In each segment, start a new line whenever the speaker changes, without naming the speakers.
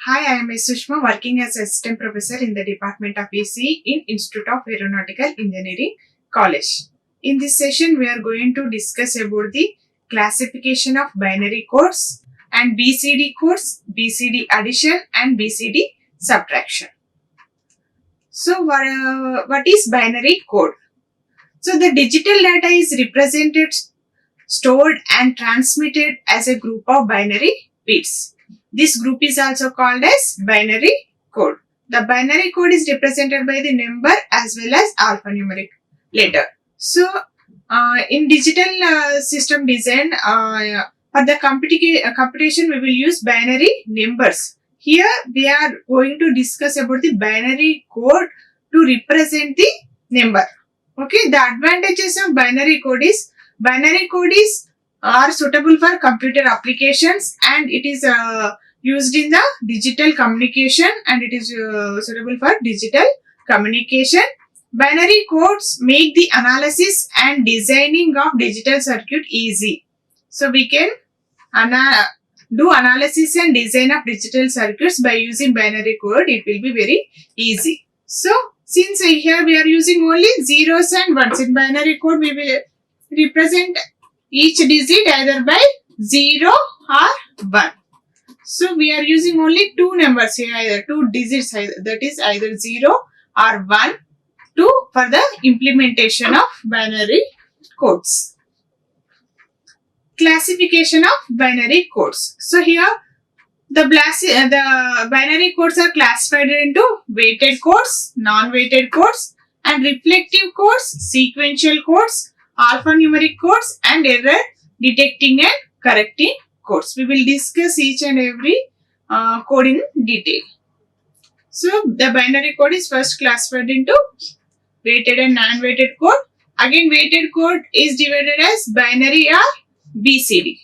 Hi, I am Sushma, working as assistant professor in the Department of BCE in Institute of Aeronautical Engineering College. In this session, we are going to discuss about the classification of binary codes and BCD codes, BCD addition and BCD subtraction. So, what is binary code? So, the digital data is represented, stored and transmitted as a group of binary bits. This group is also called as binary code. The binary code is represented by the number as well as alphanumeric letter. So, in digital system design, for the computation, we will use binary numbers. Here, we are going to discuss about the binary code to represent the number. Okay, the advantages of binary code is are suitable for computer applications and it is used in the digital communication and it is suitable for digital communication. Binary codes make the analysis and designing of digital circuit easy. So we can do analysis and design of digital circuits by using binary code. It will be very easy. So since here we are using only zeros and ones, in binary code we will represent each digit either by 0 or 1. So we are using only two numbers here, either two digits, that is either 0 or 1 for the implementation of binary codes. Classification of binary codes. So here the binary codes are classified into weighted codes, non-weighted codes and reflective codes, sequential codes, alphanumeric codes and error detecting and correcting codes. We will discuss each and every code in detail. So the binary code is first classified into weighted and non-weighted code. Again, weighted code is divided as binary or BCD.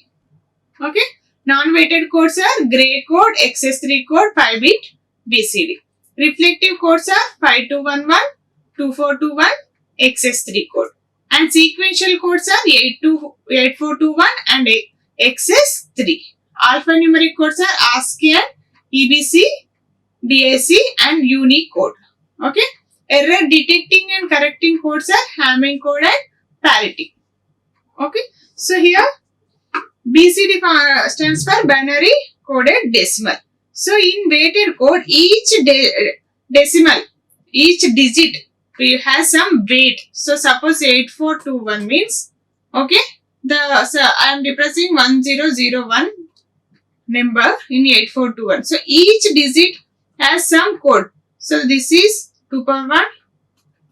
Okay. Non-weighted codes are gray code, XS3 code, 5-bit BCD. Reflective codes are 5211, 2421, XS3 code. And sequential codes are 8421 and XS3. Alphanumeric codes are ASCII and EBC, DAC and Unicode. Okay. Error detecting and correcting codes are Hamming code and parity. Okay. So here BCD stands for binary coded decimal. So in weighted code, each decimal, each digit has some weight. So suppose 8421 means, okay, so I am representing 1001 number in 8421. So each digit has some code. So this is 2 power 1,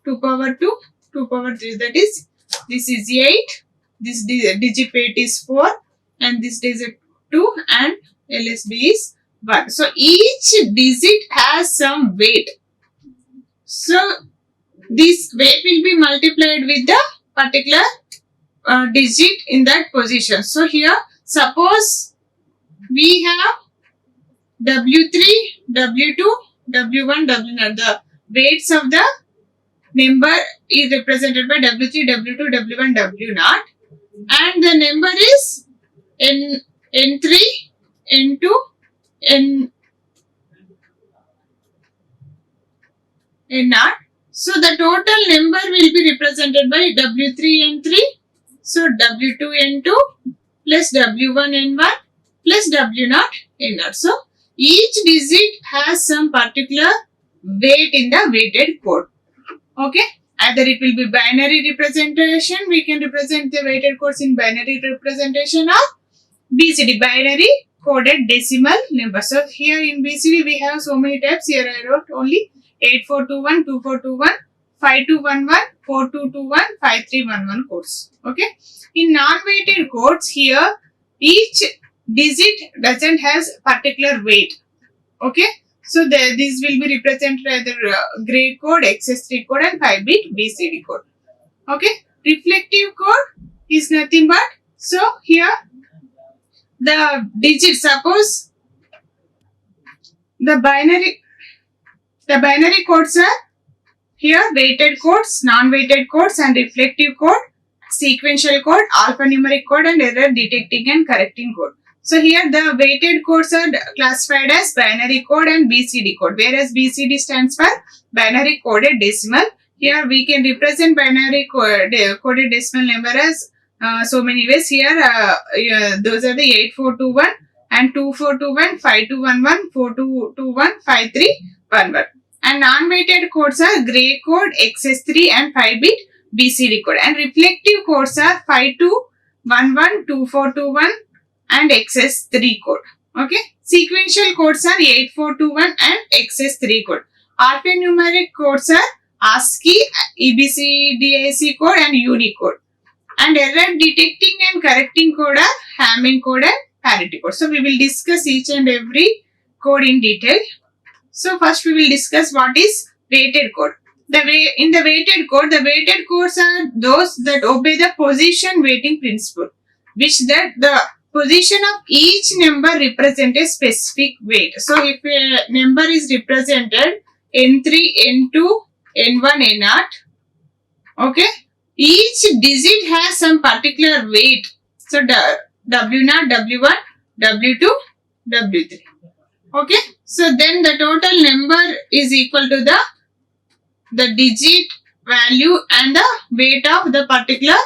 2 power 2, 2 power 3. That is, this is 8. This digit weight is 4 and this digit 2 and LSB is 1. So each digit has some weight. So this weight will be multiplied with the particular digit in that position. So here, suppose we have W3, W2, W1, W0. The weights of the number is represented by W3, W2, W1, W0. And the number is N3, N2, N0. So the total number will be represented by W3, N3. So W2, N2 plus W1, N1 plus W0, N0. So each digit has some particular weight in the weighted code. Okay. Either it will be binary representation. We can represent the weighted codes in binary representation or BCD, binary coded decimal number. So here in BCD we have so many types. Here I wrote only 8421, 2421, 5211, 4221, 5311 codes. Okay. In non-weighted codes, here each digit doesn't has particular weight. Okay. So this will be represented either gray code, XS3 code and 5-bit BCD code. Okay. Reflective code is nothing but, so here the digit, suppose the binary codes are here weighted codes, non-weighted codes and reflective code, sequential code, alphanumeric code and error detecting and correcting code. So here the weighted codes are classified as binary code and BCD code, whereas BCD stands for binary coded decimal. Here we can represent binary coded decimal number as so many ways. Here those are the 8421 and 2421, 5211, 4221, 5311. And non-weighted codes are gray code, XS3 and 5-bit BCD code. And reflective codes are 5211, 2421 and XS3 code. Okay. Sequential codes are 8421 and XS3 code. Alphanumeric codes are ASCII, EBCDIC code and Unicode. And error detecting and correcting code are Hamming code and parity code. So we will discuss each and every code in detail. So first we will discuss what is weighted code. In the weighted code, the weighted codes are those that obey the position weighting principle, which that the position of each number represent a specific weight. So if a number is represented N3, N2, N1, N0, okay, each digit has some particular weight. So W0, W1, W2, W3. Okay, so then the total number is equal to the digit value and the weight of the particular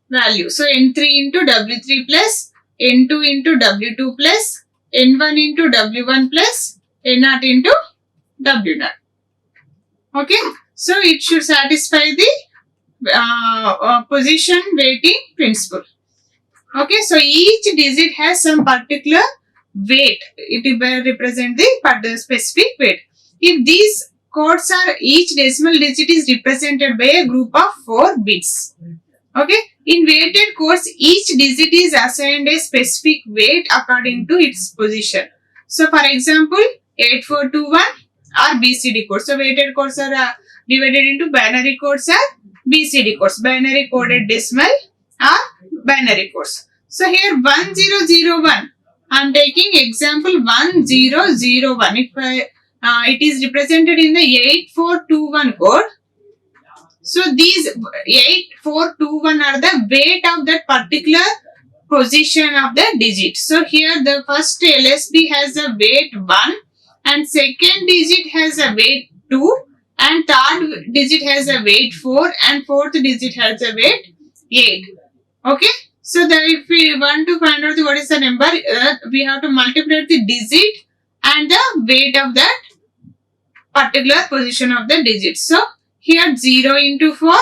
value. So N3 into W3 plus N2 into W2 plus N1 into W1 plus N0 into W0. Okay, so it should satisfy the position weighting principle. Okay, so each digit has some particular weight. It will represent the specific weight. If these codes are, each decimal digit is represented by a group of 4 bits. Okay, in weighted codes, each digit is assigned a specific weight according to its position. So for example, 8421 are BCD codes. So weighted codes are divided into binary codes and BCD codes. Binary coded decimal are binary codes. So here 1001, I am taking example 1001. If it is represented in the 8421 code, so these 8421 are the weight of that particular position of the digit. So here the first LSB has a weight 1 and second digit has a weight 2 and third digit has a weight 4 and fourth digit has a weight 8. Okay. So if we want to find out what is the number, we have to multiply the digit and the weight of that particular position of the digit. So here 0 into 4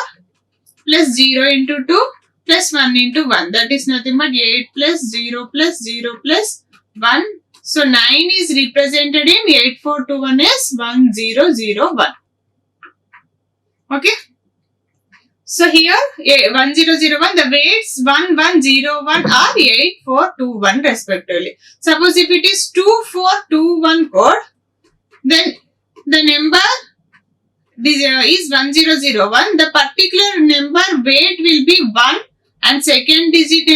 plus 0 into 2 plus 1 into 1. That is nothing but 8 plus 0 plus 0 plus 1. So 9 is represented in 8421 as 1001. Okay. So here 1001, the weights 1101 are 8421 respectively. Suppose if it is 2421 code, then the number is 1001. The particular number weight will be 1 and second digit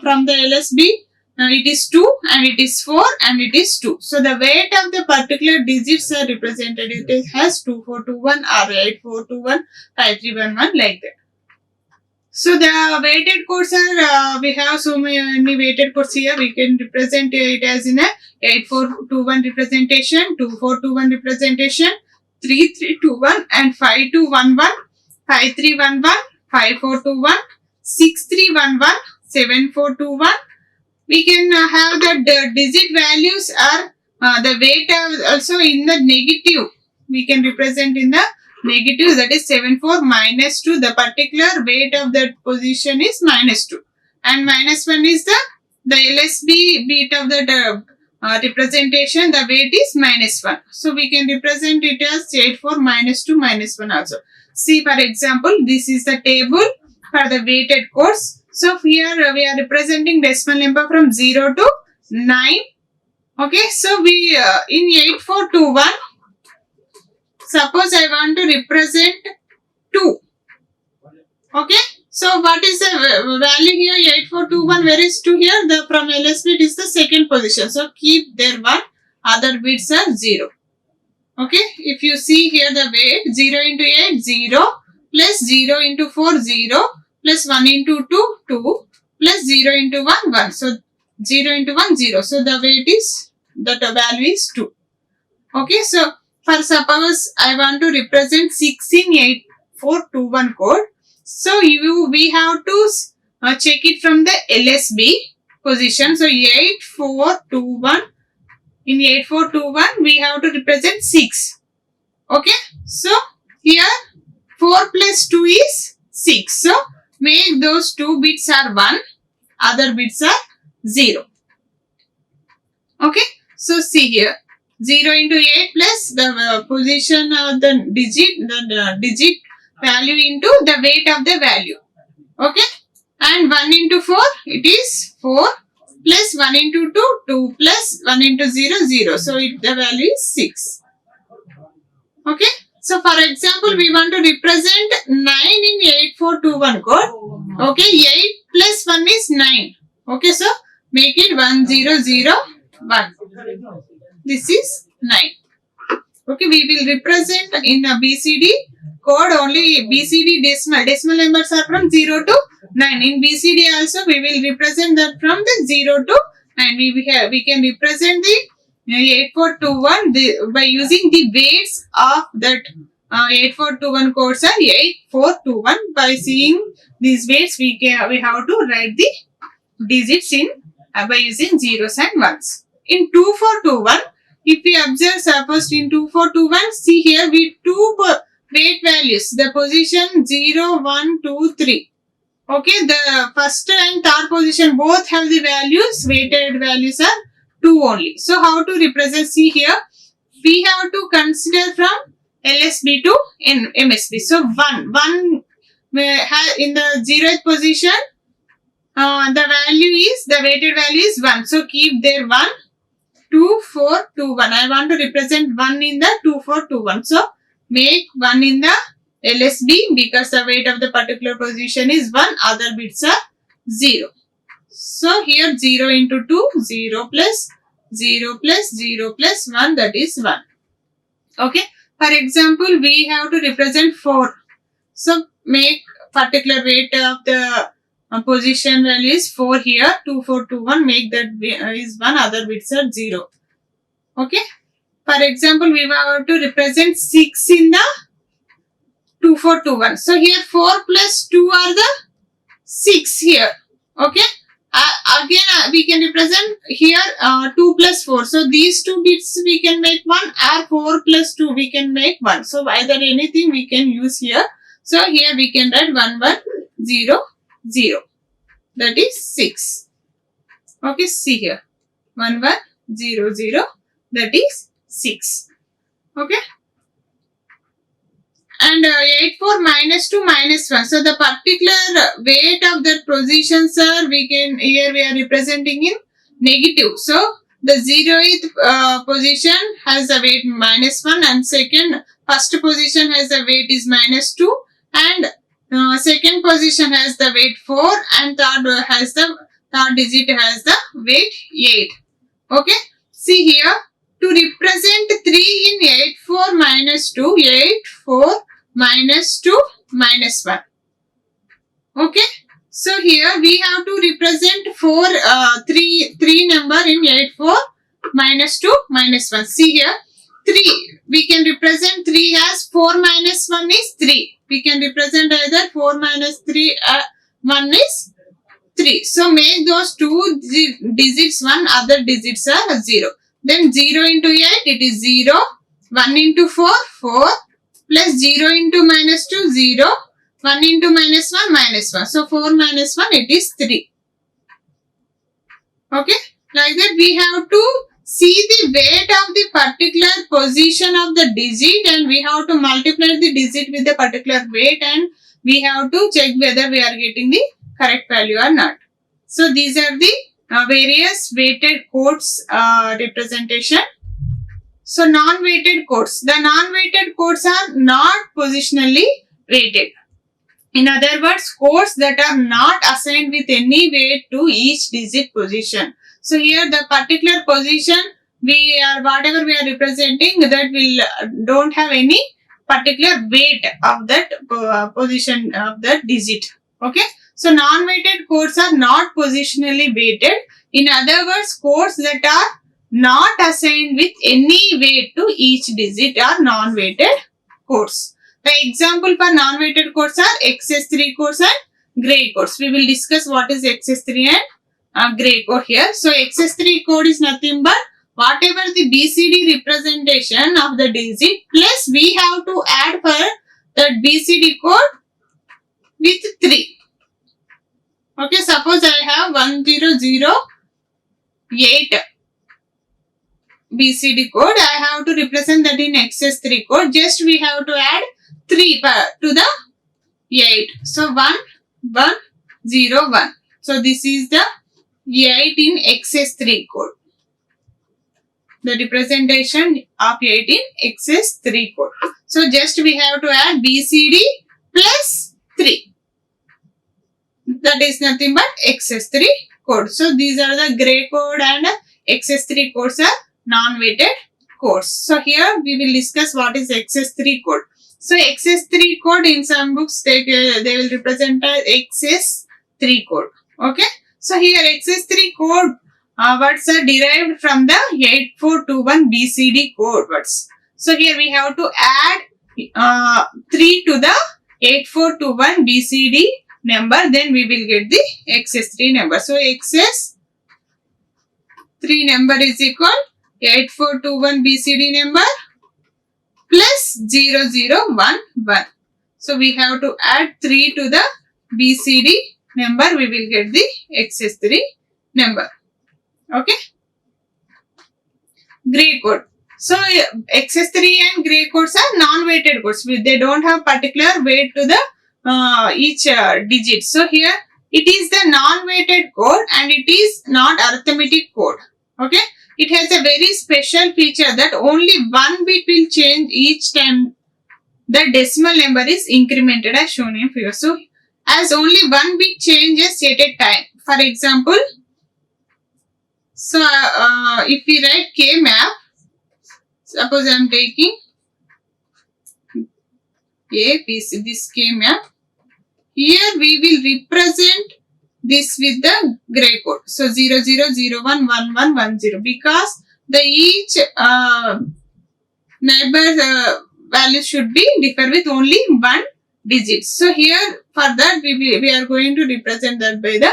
from the LSB it is 2 and it is 4 and it is 2. So the weight of the particular digits are represented. It has 2421 or 8421, 5311 like that. So the weighted codes are, we have so many weighted codes here. We can represent it as in a 8421 representation, 2421 representation, 3321 and 5211, 5311, 5421, 6311, 7421. We can have the digit values are the weight also in the negative. We can represent in the negative, that is 74 minus 2. The particular weight of that position is minus 2. And minus 1 is the LSB bit of the representation. The weight is minus 1. So we can represent it as 84 minus 2 minus 1 also. See, for example, this is the table for the weighted codes. So here we are representing decimal number from 0 to 9. Okay, so we in 8421, suppose I want to represent 2. Okay, so what is the value here? 8421, where is 2 here? The from LSB it is the second position. So keep there 1, other bits are 0. Okay, if you see here the weight 0 into 8, 0 plus 0 into 4, 0 plus 1 into 2, 2 plus 0 into 1, 1. So 0 into 1, 0. So the weight is, the value is 2. Okay, so for suppose I want to represent 6 in 8421 code. So we have to check it from the LSB position. So 8421, in 8421 we have to represent 6. Okay, so here 4 plus 2 is 6. So make those 2 bits are 1, other bits are 0. Okay, so see here, 0 into 8 plus the position of the digit value into the weight of the value. Okay, and 1 into 4, it is 4, plus 1 into 2, 2, plus 1 into 0, 0. So the value is 6. Okay, so for example, we want to represent 9 in 8421 code. Okay, 8 plus 1 is 9. Okay, so make it 1, 0, 0, 1. This is 9. Okay, we will represent in a BCD code only BCD decimal. Decimal numbers are from 0 to 9. In BCD also we will represent that from the 0 to 9. We can represent the 8421 by using the weights of that 8421 codes are 8421. By seeing these weights, we have to write the digits in by using zeros and ones. In 2421, if we observe first in 2421, see here we two weight values, the position 0, 1, 2, 3. Okay, the first and third position both have the values, weighted values are 2 only. So how to represent? See here, we have to consider from LSB to MSB. So 1 in the 0th position, the weighted value is 1. So keep there 1, 2, 4, 2, 1. I want to represent 1 in the 2, 4, 2, 1. So make 1 in the LSB because the weight of the particular position is 1, other bits are 0. So here 0 into 2, 0 plus 0 plus 0 plus 1, that is 1. Okay. For example, we have to represent 4. So make particular weight of the position value is 4 here. 2, 4, 2, 1. Make that is 1, other bits are 0. Okay. For example, we have to represent 6 in the 2, 4, 2, 1. So here 4 plus 2 are the 6 here. Okay. Again, we can represent here 2 plus 4. So these two bits we can make 1, or 4 plus 2 we can make 1. So either anything we can use here. So here we can write 1, 1, 0, 0. That is 6. Okay, see here. 1, 1, 0, 0. That is 6. Okay. And 8, 4 minus 2 minus 1. So the particular weight of that position, sir, here we are representing in negative. So the 0th position has a weight minus 1 and first position has the weight is minus 2 and second position has the weight 4 and third digit has the weight 8. Okay. See here, to represent 3 in 8, 4 minus 2, 8, 4 minus 2 minus 1. Okay. So here we have to represent 3 number in 8, 4 minus 2 minus 1. See here, 3. We can represent 3 as 4 minus 1 is 3. We can represent either 4 minus 3, 1 is 3. So make those two digits 1, other digits are 0. Then 0 into 8, it is 0. 1 into 4, 4. Plus 0 into minus 2, 0. 1 into minus 1, minus 1. So 4 minus 1, it is 3. Okay. Like that we have to see the weight of the particular position of the digit and we have to multiply the digit with the particular weight and we have to check whether we are getting the correct value or not. So these are the various weighted codes representation. So non-weighted codes. The non-weighted codes are not positionally weighted. In other words, codes that are not assigned with any weight to each digit position. So here the particular position whatever we are representing that will don't have any particular weight of that position of that digit. Okay. So non-weighted codes are not positionally weighted. In other words, codes that are not assigned with any weight to each digit are non-weighted codes. The example for non-weighted codes are XS3 codes and gray codes. We will discuss what is XS3 and gray code here. So XS3 code is nothing but whatever the BCD representation of the digit plus we have to add for that BCD code with 3. Okay, suppose I have 1008 BCD code. I have to represent that in XS3 code. Just we have to add 3 to the 8. So 1, 1, 0, 1. So this is the 8 in XS3 code. The representation of 8 in XS3 code. So just we have to add BCD plus 3. That is nothing but XS3 code. So these are the gray code and XS3 codes are non-weighted codes. So here we will discuss what is XS3 code. So XS3 code in some books they will represent as XS3 code. Okay. So here XS3 code words are derived from the 8421 BCD code words. So here we have to add 3 to the 8421 BCD number, then we will get the XS3 number. So XS3 number is equal 8421 BCD number plus 0011. So we have to add 3 to the BCD number, we will get the XS3 number. Okay. Gray code. So XS3 and gray codes are non-weighted codes. They don't have particular weight to the each digit. So here it is the non-weighted code and it is not arithmetic code. Okay. It has a very special feature that only one bit will change each time the decimal number is incremented as shown in figure. So as only one bit changes at a time. For example, so if we write K map, suppose I am taking A, B, C, this K map. Here we will represent this with the gray code. So 00011110 because the each neighbor value should be differ with only one digit. So here for that we are going to represent that by the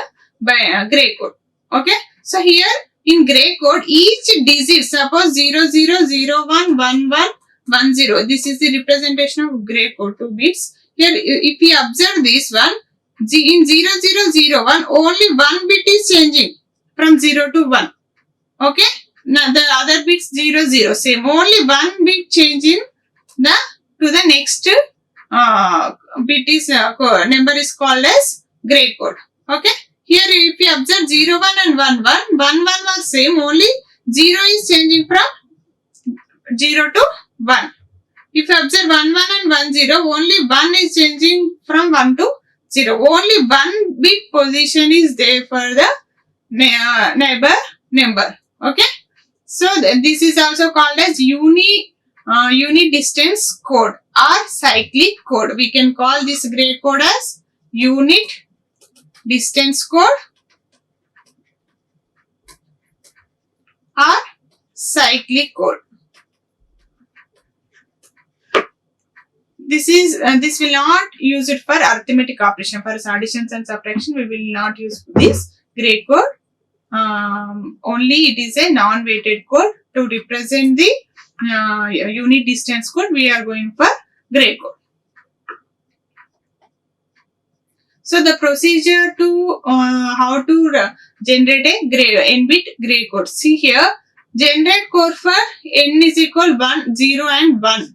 gray code. Okay. So here in gray code each digit, suppose 00011110. This is the representation of gray code 2 bits. Here if we observe this one, in 0001 only one bit is changing from 0 to 1. Okay. Now the other bits 00 same. Only one bit changing to the next bit is number is called as gray code. Okay. Here if you observe 01 and 11 are same. Only 0 is changing from 0 to 1. If you observe 11 and 10, only 1 is changing from 1 to 0. Only one bit position is there for the neighbor number. Okay. So this is also called as unit distance code or cyclic code. We can call this gray code as unit distance code or cyclic code. This will not use it for arithmetic operation. For additions and subtraction, we will not use this gray code. Only it is a non-weighted code. To represent the unit distance code, we are going for gray code. So the procedure to how to generate a n-bit gray code. See here, generate code for n is equal 1, 0 and 1.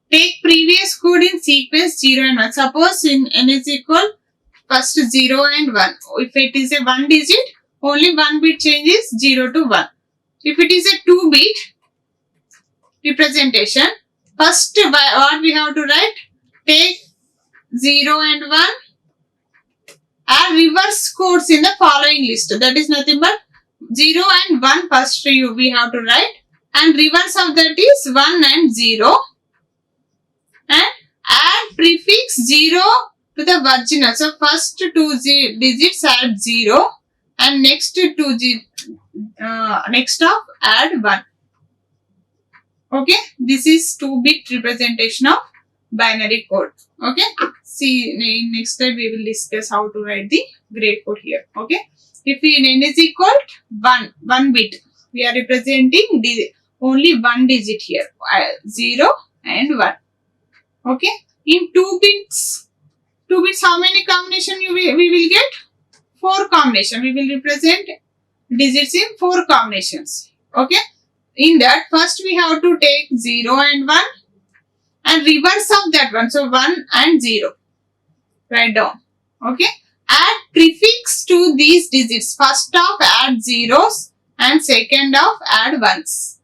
Take previous code in sequence 0 and 1. Suppose in n is equal first 0 and 1. If it is a 1 digit, only one bit changes 0 to 1. If it is a 2-bit representation, first what we have to write? Take 0 and 1 and reverse codes in the following list. That is nothing but 0 and 1 first we have to write and reverse of that is 1 and 0. And add prefix 0 to the virginal. So first two digits add 0 and next of add 1. Okay, this is 2-bit representation of binary code. Okay, see in next slide we will discuss how to write the gray code here. Okay, if n is equal to 1 bit, we are representing only one digit here, 0 and 1. Okay, in 2 bits, how many combination we will get? 4 combination. We will represent digits in 4 combinations. Okay, in that first we have to take 0 and 1 and reverse of that one. So 1 and 0. Write down. Okay, add prefix to these digits. First of add zeros and second of add ones.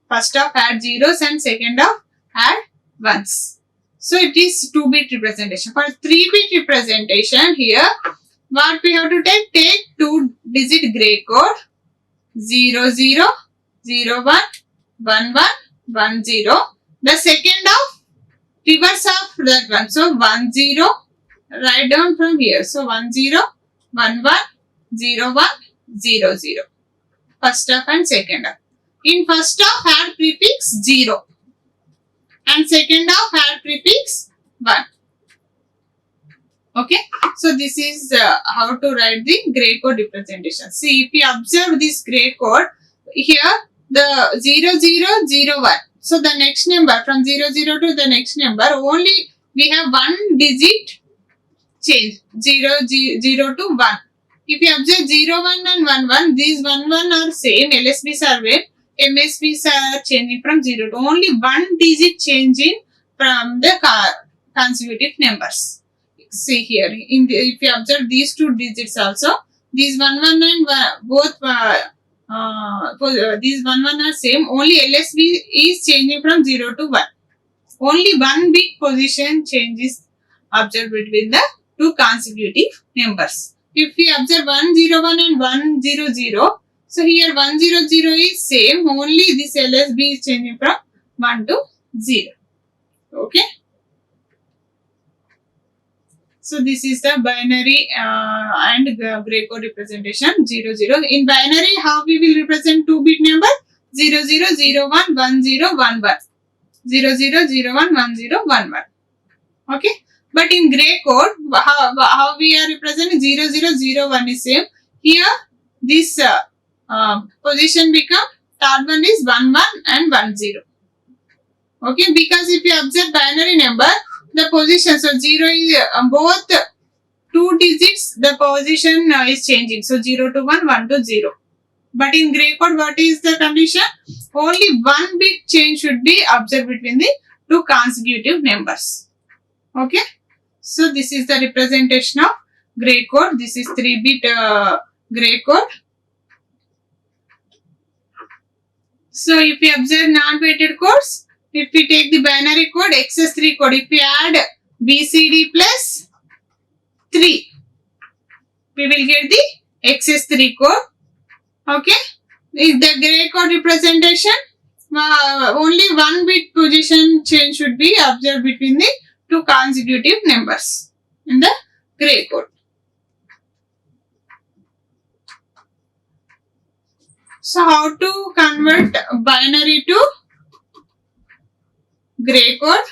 First of add zeros and second of add ones. So it is 2-bit representation. For 3-bit representation here, what we have to take? Take 2-digit gray code 0 0 0 1 1 1 1 0. The second of reverse of that one. So 1 0. Write down from here. So 1 0 1 1 0 1 0 0. First of and second of. In first of add prefix 0 and second of add prefix 1. Okay, so this is how to write the gray code representation. See, if you observe this gray code here, the 0 0 0 1. So the next number from 0 0 to the next number, only we have one digit change, 0 0 to 1. If you observe 0 1 and 1 1, these 1 1 are same, LSBs are same, MSBs are changing from 0 to only one digit changing from the consecutive numbers. See here, if you observe these 2 digits also, these 1 1 and both these 1 1 are same, only LSB is changing from 0 to 1. Only one bit position change is observed between the 2 consecutive numbers. If we observe 1 0 1 and 1 0 0, so here 1 0 0 is same, only this LSB is changing from 1 to 0. Okay. So this is the binary and gray code representation 0 0. In binary, how we will represent 2-bit number? 0 0 0 1 1 0 1 1. 0 0 0 1 1 0 1 1. Okay. But in gray code, how we are representing 0 0 0 1 is same. Here this position become, third one is 1 1 and 1 0. Okay, because if you observe binary number, the position, so 0 is both 2 digits, the position is changing. So 0 to 1, 1 to 0. But in gray code, what is the condition? Only one bit change should be observed between the 2 consecutive numbers. Okay. So this is the representation of gray code. This is 3-bit gray code. So if we observe non-weighted codes, if we take the binary code, XS3 code, if we add BCD plus 3, we will get the XS3 code. Okay. Is the gray code representation? Only one bit position change should be observed between the 2 consecutive numbers in the gray code. So how to convert binary to gray code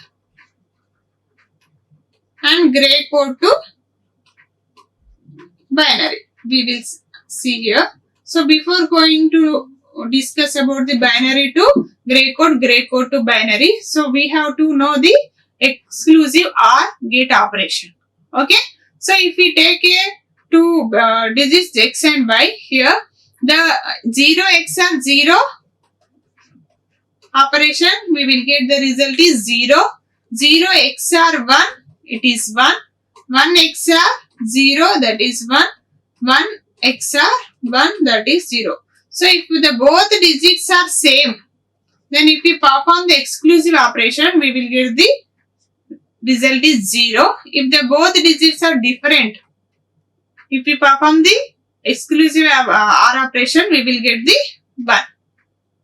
and gray code to binary? We will see here. So before going to discuss about the binary to gray code to binary, so we have to know the exclusive OR gate operation. Okay. So if we take a 2 digits X and Y here, the 0 XOR 0 operation, we will get the result is 0. 0 XOR 1, it is 1. 1 XOR 0, that is 1. 1 XOR 1, that is 0. So if the both digits are same, then if we perform the exclusive operation, we will get the result is 0. If the both digits are different, if we perform the exclusive OR operation, we will get the 1.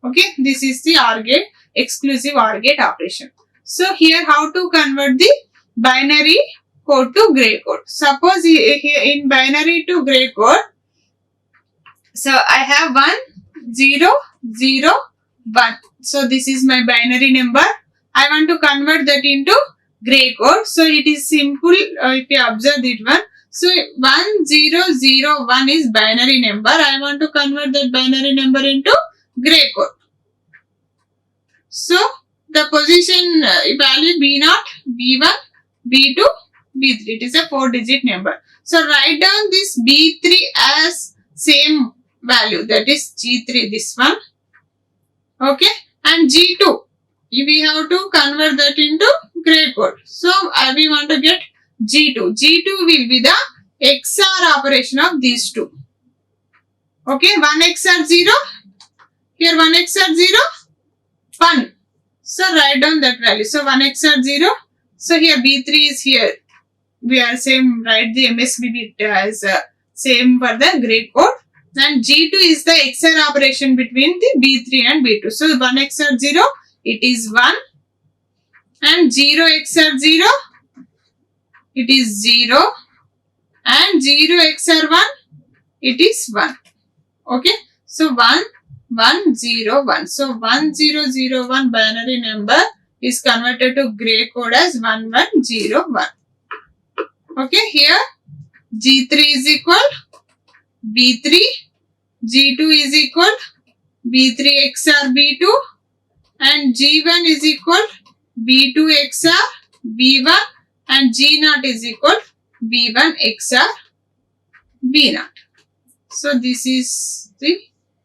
Okay, this is the OR gate, exclusive OR gate operation. So here how to convert the binary code to gray code. Suppose here in binary to gray code, So I have 1, 0, 0, 1. So this is my binary number. I want to convert that into gray code. So it is simple if you observe it one. So 1, 0, 0, 1 is binary number. I want to convert that binary number into gray code. So the position value B0, B1, B2, B3. It is a 4-digit number. So write down this B3 as same value, that is G3, this one. Okay, and G2 we have to convert that into gray code. So we want to get G2. G2 will be the XOR operation of these two. Okay, 1 XOR 0. Here 1 XOR 0, 1. So write down that value. So 1 XOR 0. So here B3 is here. We are same, write the MSB bit as same for the gray code. And G2 is the XOR operation between the B3 and B2. So 1 XOR 0, it is 1. And 0 XOR 0, it is 0. And 0 XOR 1, it is 1. Okay. So 1, 1, 0, 1. So 1, 0, 0, 1 binary number is converted to gray code as 1, 1, 0, 1. Okay. Here G3 is equal B3. G2 is equal B3 XOR B2 and G1 is equal B2 XOR B1 and G0 is equal B1 XOR B0. So this is the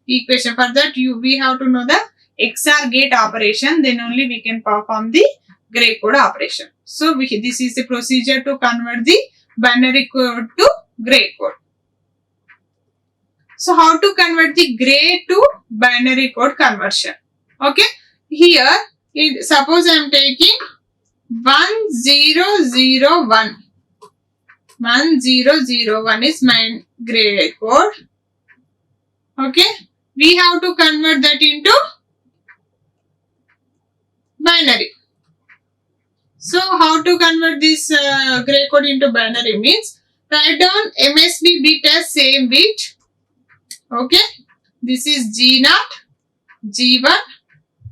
equation. For that we have to know the XOR gate operation, then only we can perform the gray code operation. So this is the procedure to convert the binary code to gray code. So how to convert the gray to binary code conversion? Okay, here suppose I am taking 1, 0, 0, 1. 1, 0, 0, 1 is my gray code. Okay, we have to convert that into binary. So how to convert this gray code into binary means write down MSB bit as same bit. Okay, this is G0, G1,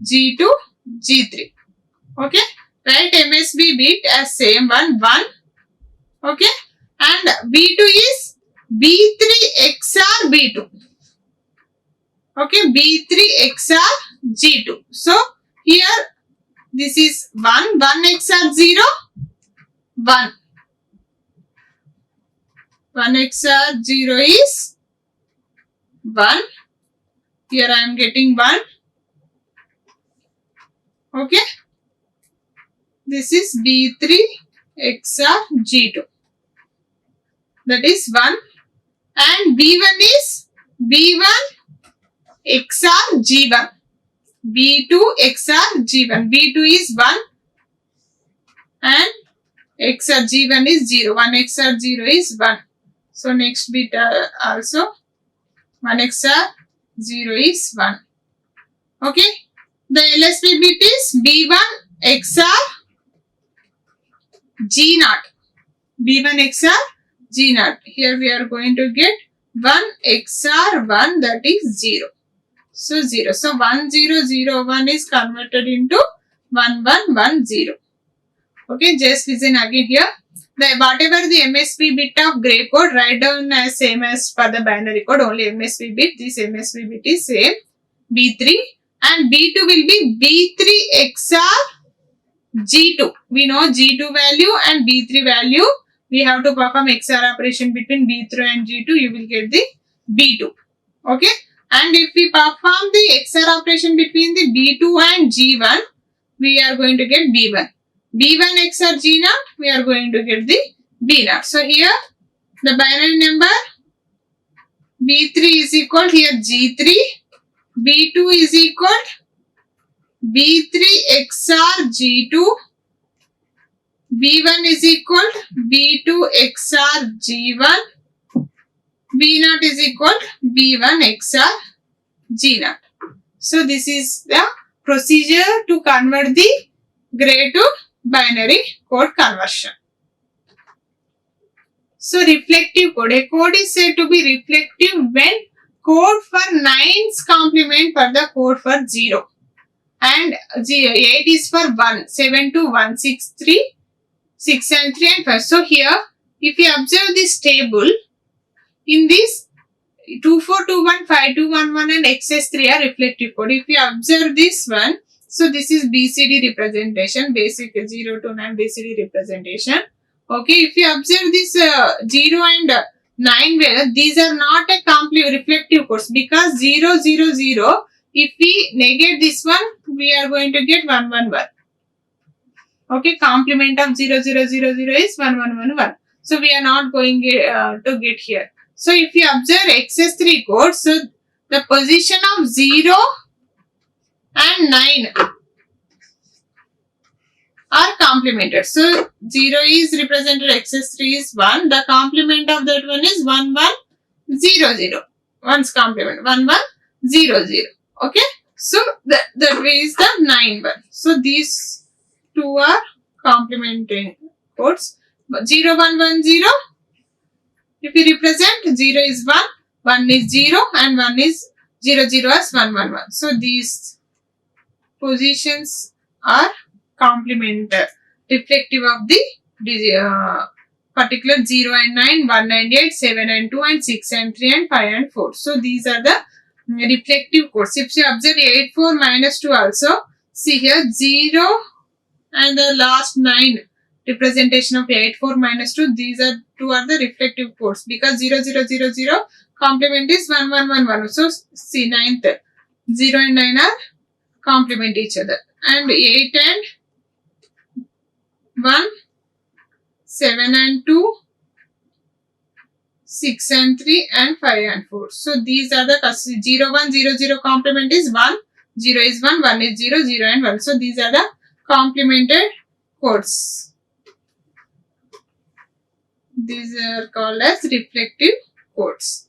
G2, G3. Okay, write MSB bit as same one, 1. Okay, and B2 is B3 XOR B2. Okay, B3 XOR G2. So here this is 1, 1 XOR 0, 1. 1 XOR 0 is 1. Here I am getting 1. Okay. This is B3 XOR G2. That is 1. And B1 is B1 XOR G1. B2 XOR G1. B2 is 1. And XOR G1 is 0. 1 XOR 0 is 1. So next bit also 1 XOR 0 is 1. Okay. The LSB bit is B1 XOR G0. B1 XOR G0. Here we are going to get 1 XOR 1, that is 0. So 0. So 1 0 0 1 is converted into 1 1 1 0. Okay, just listen again here. Whatever the MSB bit of gray code, write down as same as for the binary code, only MSB bit. This MSB bit is same, B3, and B2 will be B3 XOR G2. We know G2 value and B3 value. We have to perform XOR operation between B3 and G2. You will get the B2. Okay. And if we perform the XOR operation between the B2 and G1, we are going to get B1. B1 XOR G0, we are going to get the B0. So here the binary number B3 is equal here G3, B2 is equal B3 XOR G2, B1 is equal B2 XOR G1, B0 is equal B1 XOR G0. So this is the procedure to convert the gray to binary code conversion. So reflective code. A code is said to be reflective when code for 9's complement for the code for 0. And 8 is for 1, 7, 2, 1, 6, 3, 6 and 3 and 5. So here, if you observe this table, in this 2421, 5211 and XS3 are reflective code. If you observe this one, so this is BCD representation, basic 0 to 9 BCD representation. Okay, if you observe this 0 and 9, well, these are not a complete reflective codes because 0, 0, 0, if we negate this one, we are going to get 1, 1, 1. Okay, complement of 0, 0, 0, 0 is 1, 1, 1, 1. So we are not going to get here. So if you observe XS3 code, so the position of 0 and 9 are complemented. So 0 is represented, XS3 is 1. The complement of that one is 1, 1, 0, 0. 1's complement, 1, 1, 0, 0. Okay. So that way is the 9 one. So these two are complementary codes. 0, 1, 1, 0. If you represent 0 is 1, 1 is 0 and 1 is 0, 0 as 1, 1, 1. So these positions are complementary, reflective of the particular 0 and 9, 1 and 8, 7 and 2 and 6 and 3 and 5 and 4. So these are the reflective codes. If you observe 8, 4, minus 2 also, see here 0 and the last 9 representation of 8, 4, minus 2, these are two are the reflective codes because 0, 0, 0, 0 complement is 1, 1, 1, 1. So see 9th, 0 and 9 are complement each other and 8 and 1, 7 and 2, 6 and 3 and 5 and 4. So these are the 0, 1, 0, 0 complement is 1, 0 is 1, 1 is 0, 0 and 1. So these are the complemented codes. These are called as reflective codes.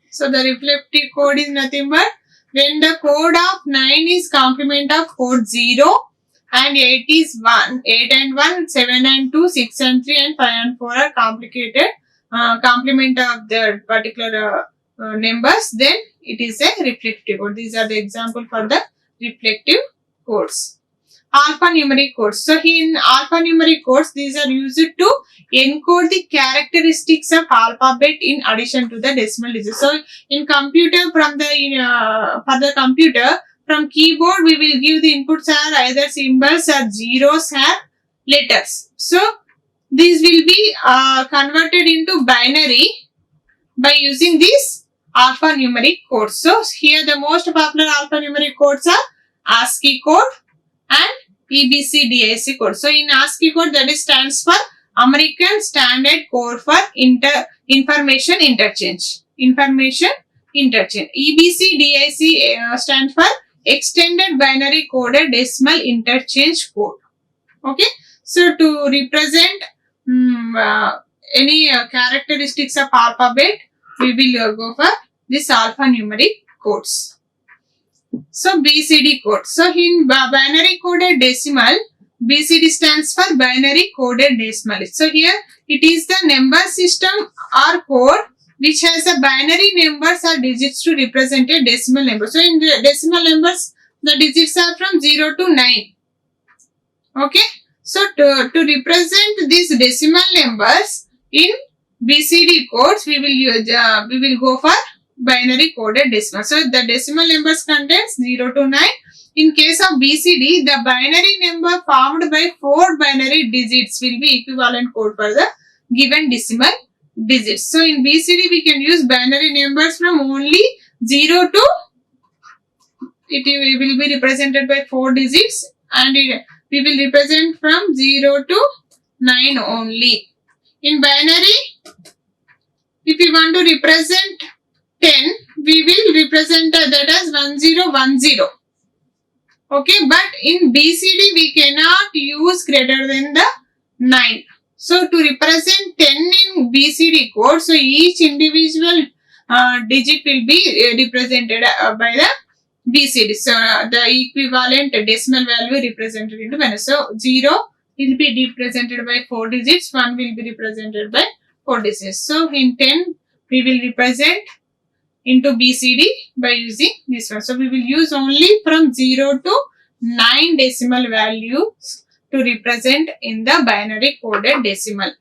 So the reflective code is nothing but when the code of 9 is complement of code 0 and 8 is 1, 8 and 1, 7 and 2, 6 and 3 and 5 and 4 are complicated complement of the particular numbers, then it is a reflective code. These are the example for the reflective codes. Alphanumeric codes. So in alphanumeric codes, these are used to encode the characteristics of alphabet in addition to the decimal digits. So in computer, from keyboard, we will give the inputs are either symbols or zeros or letters. So these will be converted into binary by using these alphanumeric codes. So here the most popular alphanumeric codes are ASCII code and EBCDIC code. So in ASCII code, that is stands for American Standard Code for Information Interchange. Information Interchange. EBCDIC stands for Extended Binary Coded Decimal Interchange Code. Okay. So to represent any characteristics of alphabet, we will go for this alphanumeric codes. So BCD code. So in binary coded decimal, BCD stands for binary coded decimal. So here it is the number system or code which has a binary numbers or digits to represent a decimal number. So in the decimal numbers, the digits are from 0 to 9. Okay. So to represent these decimal numbers in BCD codes, we will go for binary coded decimal. So the decimal numbers contains 0 to 9. In case of BCD, the binary number formed by 4 binary digits will be equivalent code for the given decimal digits. So in BCD, we can use binary numbers from only 0 to, it will be represented by 4 digits and we will represent from 0 to 9 only. In binary, if we want to represent 10, we will represent that as 1010. Okay, but in BCD, we cannot use greater than the 9. So to represent 10 in BCD code, so each individual digit will be represented by the BCD. So the equivalent decimal value represented into binary. So 0 will be represented by 4 digits, 1 will be represented by 4 digits. So in 10 we will represent into BCD by using this one. So we will use only from 0 to 9 decimal values to represent in the binary coded decimal.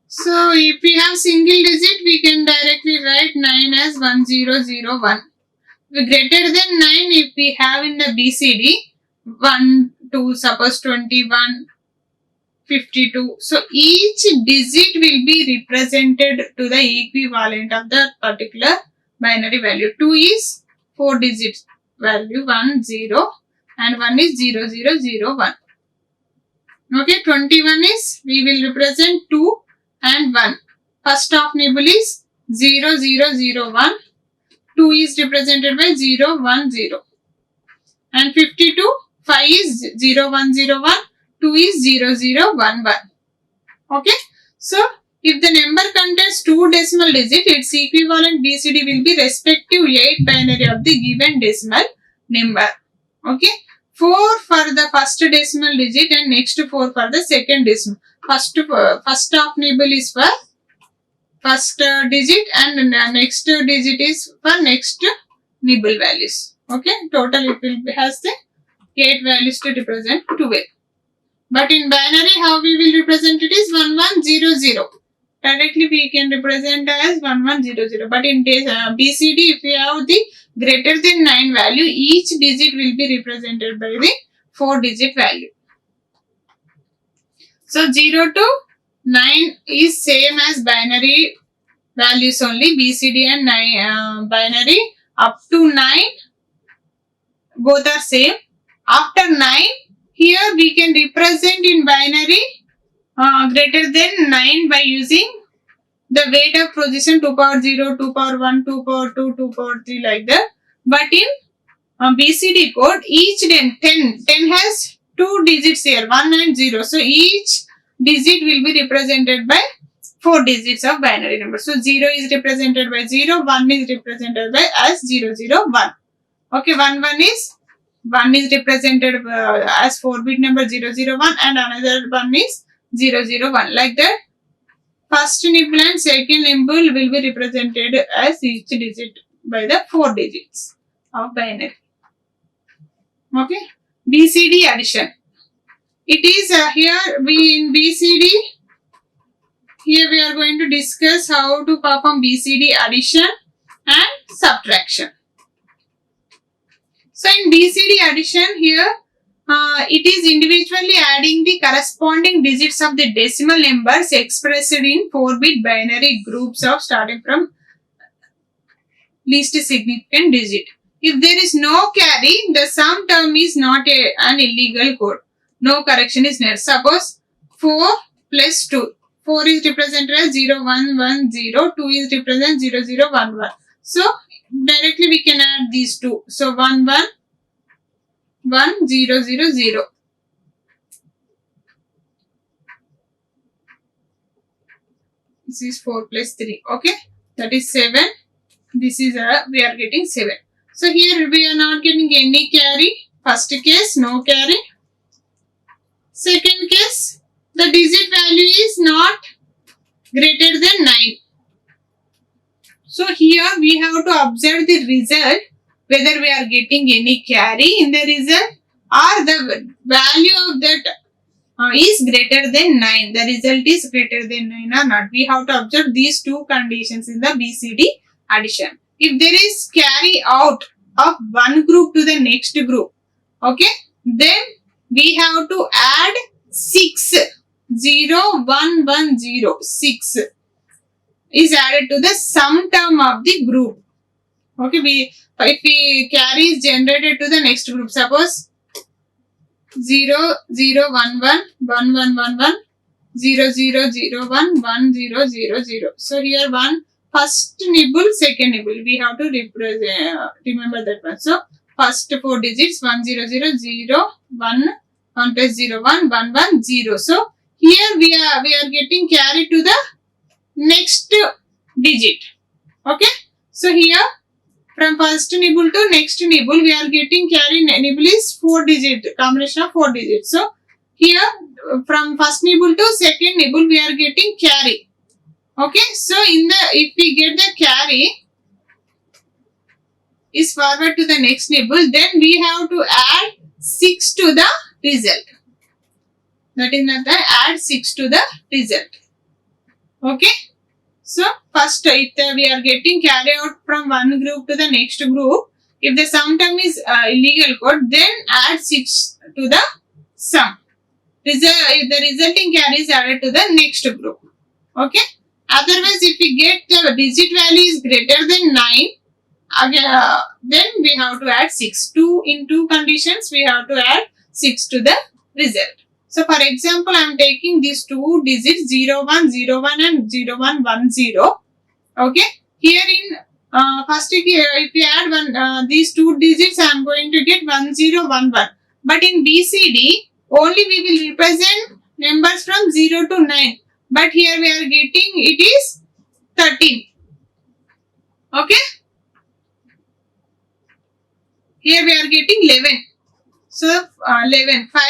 So if we have single digit, we can directly write 9 as 1001. Greater than 9 if we have in the BCD 1, 2, suppose 21, 52. So each digit will be represented to the equivalent of the particular binary value. 2 is 4 digits value, 1, 0 and 1 is 0, 0, 0, 1. Okay, 21 is, we will represent 2 and 1. First half nibble is 0, 0, 0, 1. 2 is represented by 0, 1, 0. And 52, 5 is 0, 1, 0, 1. 2 is 0, 0, 1, 1. Okay. So, if the number contains 2 decimal digits, its equivalent BCD will be respective 8 binary of the given decimal number. Okay. 4 for the first decimal digit and next 4 for the second decimal. First half nibble is for first digit and next digit is for next nibble values. Okay. Total it will has the 8 values to represent 12. But in binary, how we will represent it is 1100. Directly we can represent as 1100. But in BCD, if we have the greater than 9 value, each digit will be represented by the 4 digit value. So 0 to 9 is same as binary values only. BCD and 9, binary up to 9 both are same. After 9, here we can represent in binary greater than 9 by using the weight of position 2 power 0, 2 power 1, 2 power 2, 2 power 3 like that. But in BCD code, each 10 has 2 digits here, 1 and 0. So each digit will be represented by 4 digits of binary number. So 0 is represented by 0, 1 is represented by as 0, 0, 1. Okay, 1 is represented as 4-bit number 0, 0, 1 and another one is 0, 0, 1. Like that, first nibble and second nibble will be represented as each digit by the 4 digits of binary. Okay, BCD addition. It is here in BCD, here we are going to discuss how to perform BCD addition and subtraction. So in BCD addition here, it is individually adding the corresponding digits of the decimal numbers expressed in 4-bit binary groups of starting from least significant digit. If there is no carry, the sum term is not an illegal code. No correction is needed. Suppose 4 plus 2. 4 is represented as 0, 1, 1, 0. 2 is represented 0, 0, 1, 1. So, directly we can add these two. So, 1, 1, 1, 0, 0, 0. This is 4 plus 3. Okay. That is 7. This is we are getting 7. So, here we are not getting any carry. First case, no carry. Second case, the digit value is not greater than 9. So here we have to observe the result, whether we are getting any carry in the result or the value of that is greater than 9. The result is greater than 9 or not. We have to observe these two conditions in the BCD addition. If there is carry out of one group to the next group, okay, then we have to add 6. 0, 1, 1, 0. 6 is added to the sum term of the group. Okay, if we carry is generated to the next group, suppose 0, 0, 1, 1, 1, 1, 1, 1, 0, 0, 0, 1, 1, 0, 0, 0. So here one first nibble, second nibble. We have to remember that one. So first 4 digits 1, 0, 0, 0, 1, 1 plus 0, 1, 1, 1, 0. So here we are getting carry to the next digit. Okay. So here from first nibble to next nibble, we are getting carry. Nibble is 4 digit, combination of 4 digits. So here from first nibble to second nibble, we are getting carry. Okay, so if we get the carry is forward to the next nibble, then we have to add 6 to the result. That is not the add 6 to the result. Okay. So first, if we are getting carry out from one group to the next group, if the sum term is illegal code, then add 6 to the sum. If the resulting carry is added to the next group. Okay. Otherwise, if we get the digit value is greater than 9, again, then we have to add 6. In two conditions, we have to add 6 to the result. So, for example, I am taking these two digits 0101 and 0110. Okay. Here in first, if we add these two digits, I am going to get 1011. But in BCD, only we will represent numbers from 0 to 9. But here we are getting it is 13. Okay. Here we are getting 11. So 11. 5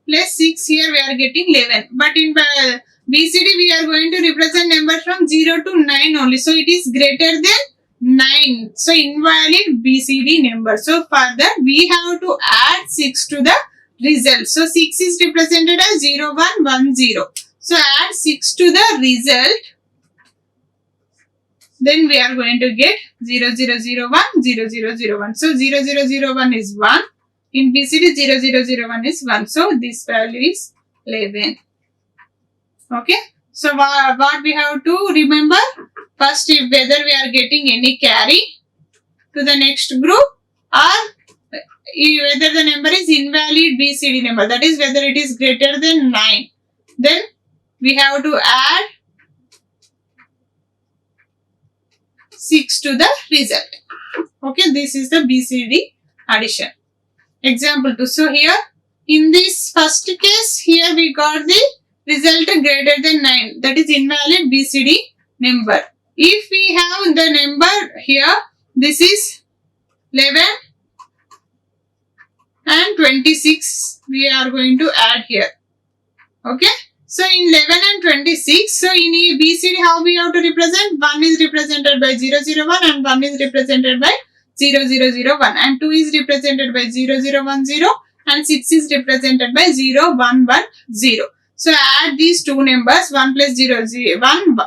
plus 6, here we are getting 11. But in BCD we are going to represent numbers from 0 to 9 only. So it is greater than 9. So invalid BCD number. So for that we have to add 6 to the result. So 6 is represented as 0110. So add 6 to the result. Then we are going to get 0001, 0001. So 0001 is 1. In BCD 0001 is 1. So this value is 11. Okay. So what we have to remember? First, if whether we are getting any carry to the next group or whether the number is invalid BCD number. That is whether it is greater than 9. Then we have to add 6 to the result. Okay, this is the BCD addition. Example 2. So here in this first case, here we got the result greater than 9. That is invalid BCD number. If we have the number here, this is 11 and 26 we are going to add here. Okay. So in 11 and 26, so in BCD how we have to represent? 1 is represented by 001 and 1 is represented by 0001 and 2 is represented by 0010 and 6 is represented by 0110. So add these two numbers 1 plus 0, 1,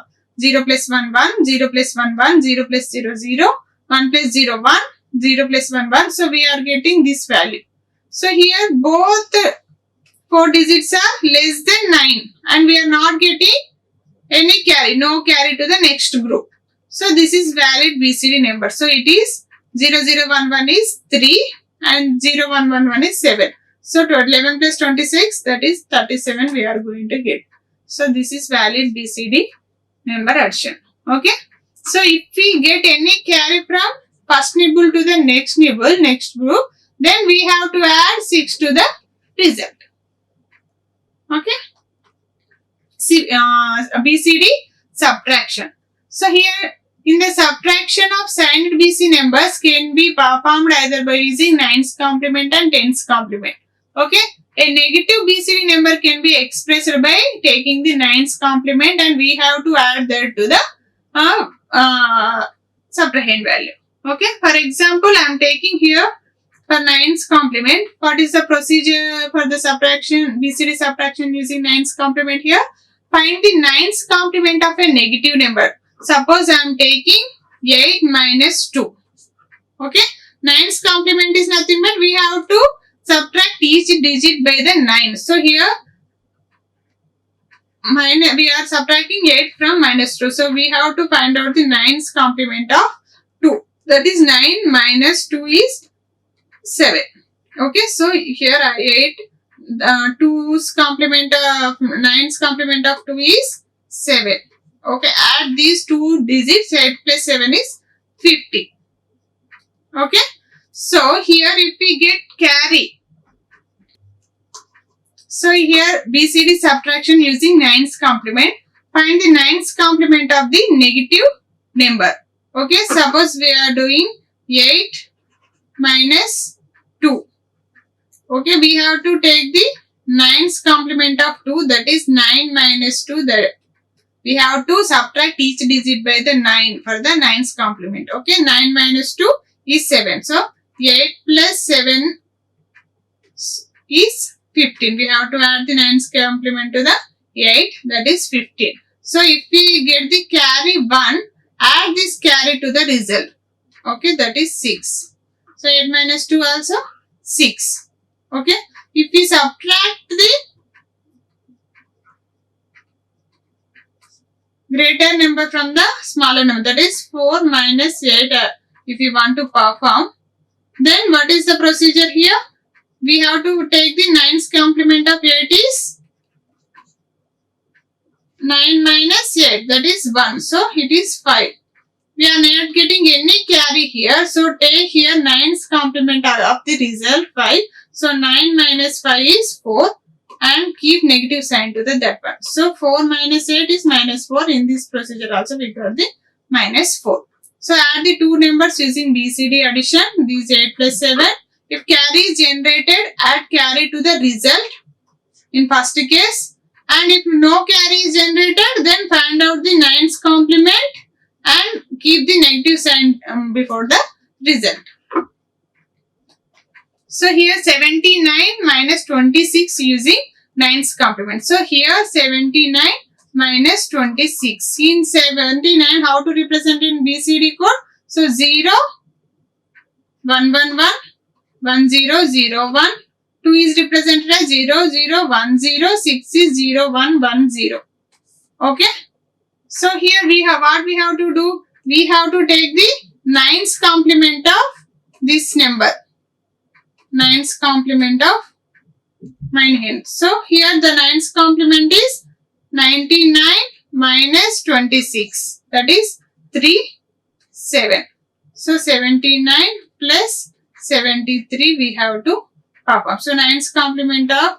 0 plus 1, 1, 0 plus 1, 1, 0 plus 0, 0, 1 plus 0, 1, 0 plus 1, 1. So we are getting this value. So here both 4 digits are less than 9 and we are not getting any carry, no carry to the next group. So this is valid BCD number. So it is 0011 is 3 and 0111 is 7. So 11 plus 26, that is 37 we are going to get. So this is valid BCD number addition. Okay. So if we get any carry from first nibble to the next nibble, next group, then we have to add 6 to the result. Okay. BCD subtraction. So here in the subtraction of signed BC numbers can be performed either by using 9's complement and 10's complement. Okay. A negative BCD number can be expressed by taking the 9's complement and we have to add that to the subtrahend value. Okay. For example, I am taking here for 9's complement. What is the procedure for the subtraction, BCD subtraction using 9's complement here? Find the 9's complement of a negative number. Suppose I am taking 8 minus 2. Okay. 9's complement is nothing but we have to subtract each digit by the 9. So here we are subtracting 8 from minus 2. So we have to find out the 9's complement of 2. That is 9 minus 2 is 7. Okay. So here 8, 2's complement of 9's complement of 2 is 7. Okay. Add these two digits, 8 plus 7 is 50. Okay. So here if we get carry. So here BCD subtraction using 9's complement. Find the 9's complement of the negative number. Okay. Suppose we are doing 8 minus 2. Okay, we have to take the 9's complement of 2, that is 9 minus 2. That we have to subtract each digit by the 9 for the 9's complement. Okay, 9 minus 2 is 7. So 8 plus 7 is 15. We have to add the 9's complement to the 8, that is 15. So if we get the carry 1, add this carry to the result. Okay, that is 6. So 8 minus 2 also 6. Okay, if we subtract the greater number from the smaller number, that is 4 minus 8, if we want to perform, then what is the procedure here? We have to take the 9's complement of 8 is 9 minus 8, that is 1. So it is 5. We are not getting any carry here. So take here 9's complement of the result 5. So 9 minus 5 is 4 and keep negative sign to the that one. So 4 minus 8 is minus 4. In this procedure also we got the minus 4. So add the two numbers using BCD addition. This 8 plus 7. If carry is generated, add carry to the result in first case. And if no carry is generated, then find out the 9's complement and keep the negative sign before the result. So here 79 minus 26 using 9's complement. So here 79 minus 26. In 79, how to represent in BCD code? So 0, 1, 1, 1, 1, 0, 0, 1. 2 is represented as 0, 0, 1, 0. 6 is 0, 1, 1, 0. Okay. So here we have what we have to do. We have to take the 9's complement of this number. 9's complement of 9. So here the 9's complement is 99 minus 26. That is 3, 7. So 79 plus 73 we have to perform. So 9's complement of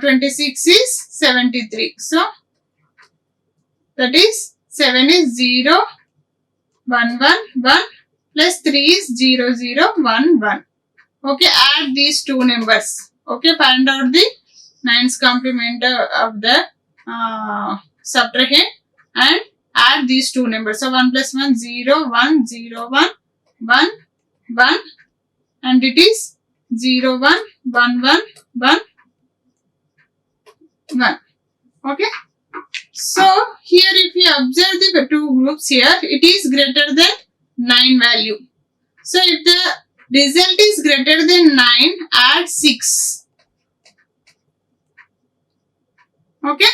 26 is 73. So that is 7 is 0, 1, 1, 1 plus 3 is 0, 0, 1, 1. Okay, add these two numbers. Okay, find out the 9's complement of the subtrahend and add these two numbers. So 1 plus 1, 0, 1, 0, 1, 1, 1 and it is 0, 1, 1, 1, 1, 1. Okay. So here if you observe the two groups here, it is greater than 9 value. So if the result is greater than 9, add 6. Okay.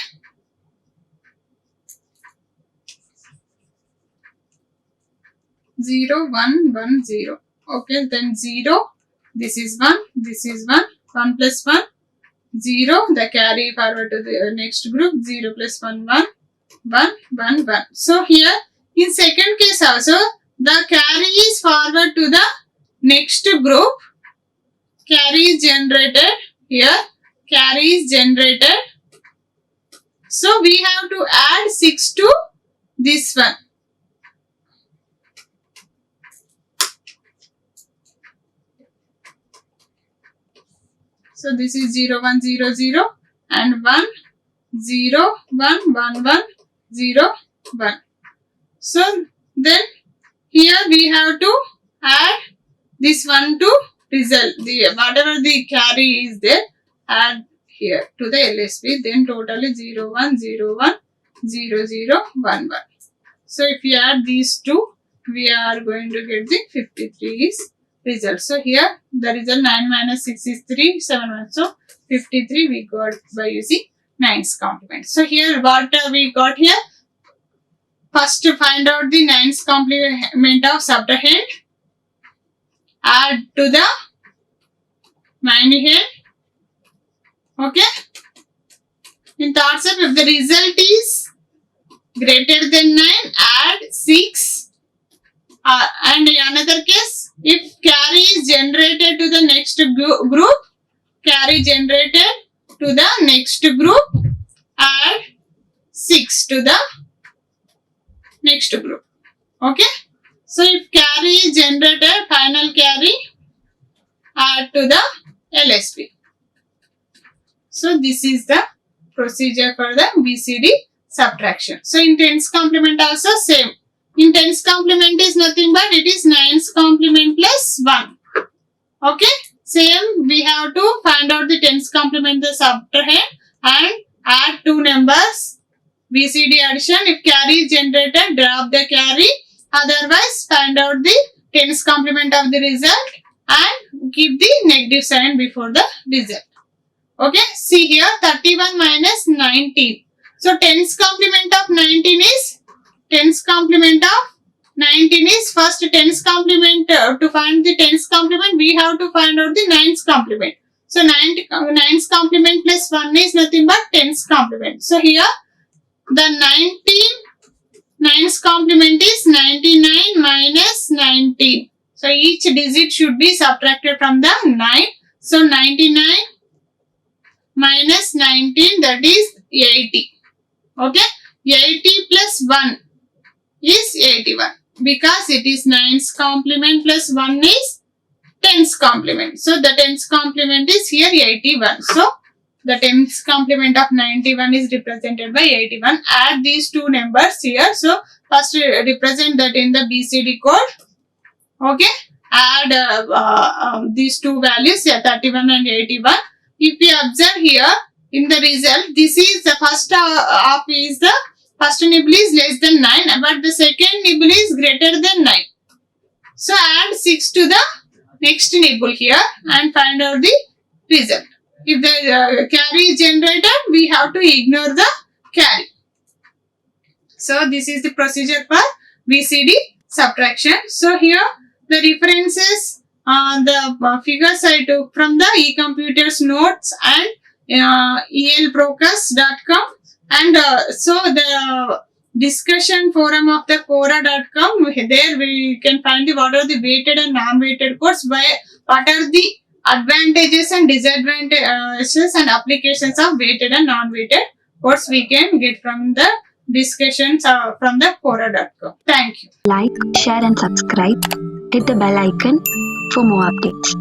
Zero, 1, 1, 0. Okay, then 0. This is 1. This is 1. 1 plus 1. 0, the carry forward to the next group, 0 plus 1, 1, 1, 1, 1. So here, in second case also, the carry is forward to the next group. Carry is generated here. Carry is generated. So we have to add 6 to this one. So this is 0, 1, 0, 0 and 1, 0, 1, 1, 1, 0, 1. So then here we have to add this one to result. Whatever the carry is there, add here to the LSB. Then totally 0, 1, 0, 1, 0, 0, 1, 1. So if we add these two, we are going to get the 53 is result. So here the result 9 minus 6 is 3, 7, 1. So 53 we got by using 9's complement. So here what we got here? First to find out the 9's complement of subtrahend. Add to the minihand. Okay. In third step, if the result is greater than 9, add 6. And in another case, if carry is generated to the next group, carry generated to the next group, add 6 to the next group. Okay. So if carry is generated, final carry add to the LSB. So this is the procedure for the BCD subtraction. So in tens complement also same. In tens complement is nothing but it is 9's complement plus 1. Okay. Same, we have to find out the tens complement, the subtrahend, and add two numbers. BCD addition. If carry is generated, drop the carry. Otherwise, find out the tens complement of the result and keep the negative sign before the result. Okay. See here, 31 minus 19. So tens complement of 19 is first tens complement. To find the tens complement, we have to find out the nines complement. So nines complement plus 1 is nothing but tens complement. So here the nines complement is 99 minus 19. So each digit should be subtracted from the 9. So 99 minus 19, that is 80. Okay. 80 plus 1 is 81. Because it is 9's complement plus 1 is 10's complement. So the 10's complement is here 81. So the 10's complement of 91 is represented by 81. Add these two numbers here. So first represent that in the BCD code. Okay. Add these two values, 31 and 81. If you observe here in the result, this is the first half is the first nibble is less than 9, but the second nibble is greater than 9. So add 6 to the next nibble here and find out the result. If the carry is generated, we have to ignore the carry. So this is the procedure for BCD subtraction. So here the references, the figures I took from the eComputer's notes and elbrokers.com. And so the discussion forum of the Quora.com, there we can find what are the weighted and non-weighted codes, what are the advantages and disadvantages and applications of weighted and non-weighted codes we can get from the discussions from the Quora.com. Thank you.
Like, share and subscribe. Hit the bell icon for more updates.